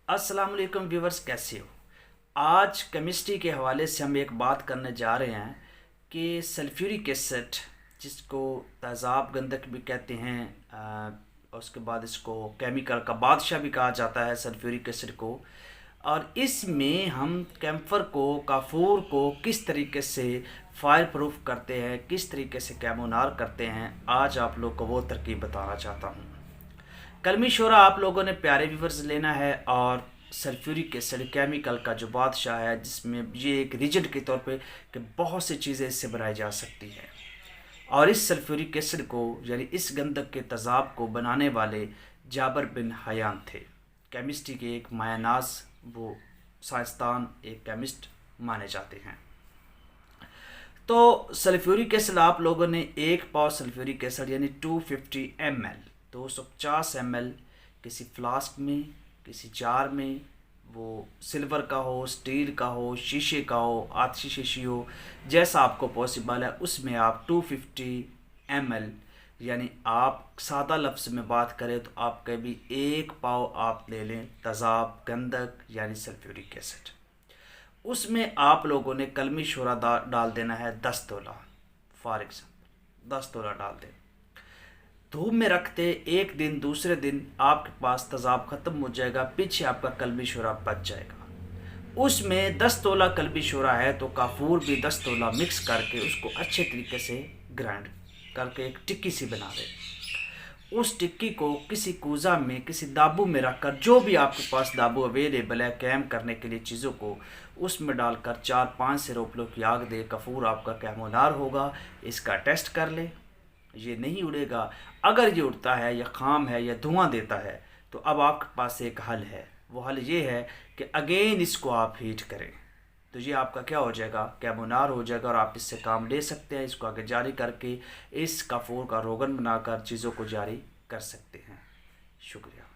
अस्सलाम वालेकुम व्यूवर्स, कैसे हो। आज केमिस्ट्री के हवाले से हम एक बात करने जा रहे हैं कि सल्फ्यूरिक एसिड, जिसको तेज़ाब गंधक भी कहते हैं, और उसके बाद इसको केमिकल का बादशाह भी कहा जाता है सल्फ्यूरिक एसिड को। और इसमें हम कैम्फर को, काफूर को किस तरीके से फायर प्रूफ करते हैं, किस तरीके से कैमोनार करते हैं, आज आप लोग को वो तरकीब बताना चाहता हूँ। कलमी शोरा आप लोगों ने प्यारे व्यूवर्स लेना है, और सल्फ्यूरिक एसिड केमिकल का जो बादशाह है, जिसमें ये एक रिजल्ट के तौर पे कि बहुत सी चीज़ें इससे बनाई जा सकती हैं। और इस सल्फ्यूरिक एसिड को, यानी इस गंधक के तेज़ाब को बनाने वाले जाबर बिन हयान थे। केमिस्ट्री के एक मायानाज वो साइंसदान, एक केमिस्ट माने जाते हैं। तो सल्फ्यूरिक एसिड आप लोगों ने एक पाव सल्फ्यूरिक एसिड यानी 250 ml 250 ml किसी फ्लास्क में, किसी जार में, वो सिल्वर का हो, स्टील का हो, शीशे का हो, आतिशी शीशी हो, जैसा आपको पॉसिबल है उसमें आप 250 ml, यानी आप सादा लफ्ज़ में बात करें तो आप कभी एक पाव आप ले लें तेज़ाब गंधक यानी सल्फ्यूरिक एसिड। उसमें आप लोगों ने कलमी शोरा डाल देना है 10 तोला, फॉर एग्जाम्पल 10 तोला डाल दें। धूप में रखते एक दिन, दूसरे दिन आपके पास तेज़ाब ख़त्म हो जाएगा, पीछे आपका कलमी शोरा बच जाएगा। उसमें 10 तोला कलमी शोरा है तो काफूर भी 10 तोला मिक्स करके उसको अच्छे तरीके से ग्राइंड करके एक टिक्की सी बना दें। उस टिक्की को किसी कूज़ा में, किसी दाबू में रखकर, जो भी आपके पास दाबू अवेलेबल है कैम करने के लिए चीज़ों को, उसमें डालकर 4-5 से रोपलों की आग दे, कफूर आपका कैमोनार होगा। इसका टेस्ट कर ले, ये नहीं उड़ेगा। अगर ये उड़ता है या खाम है या धुआं देता है तो अब आपके पास एक हल है। वो हल ये है कि अगेन इसको आप हीट करें, तो ये आपका क्या हो जाएगा, कैमोनार हो जाएगा, और आप इससे काम ले सकते हैं। इसको आगे जारी करके इस कफूर का रोगन बनाकर चीज़ों को जारी कर सकते हैं। शुक्रिया।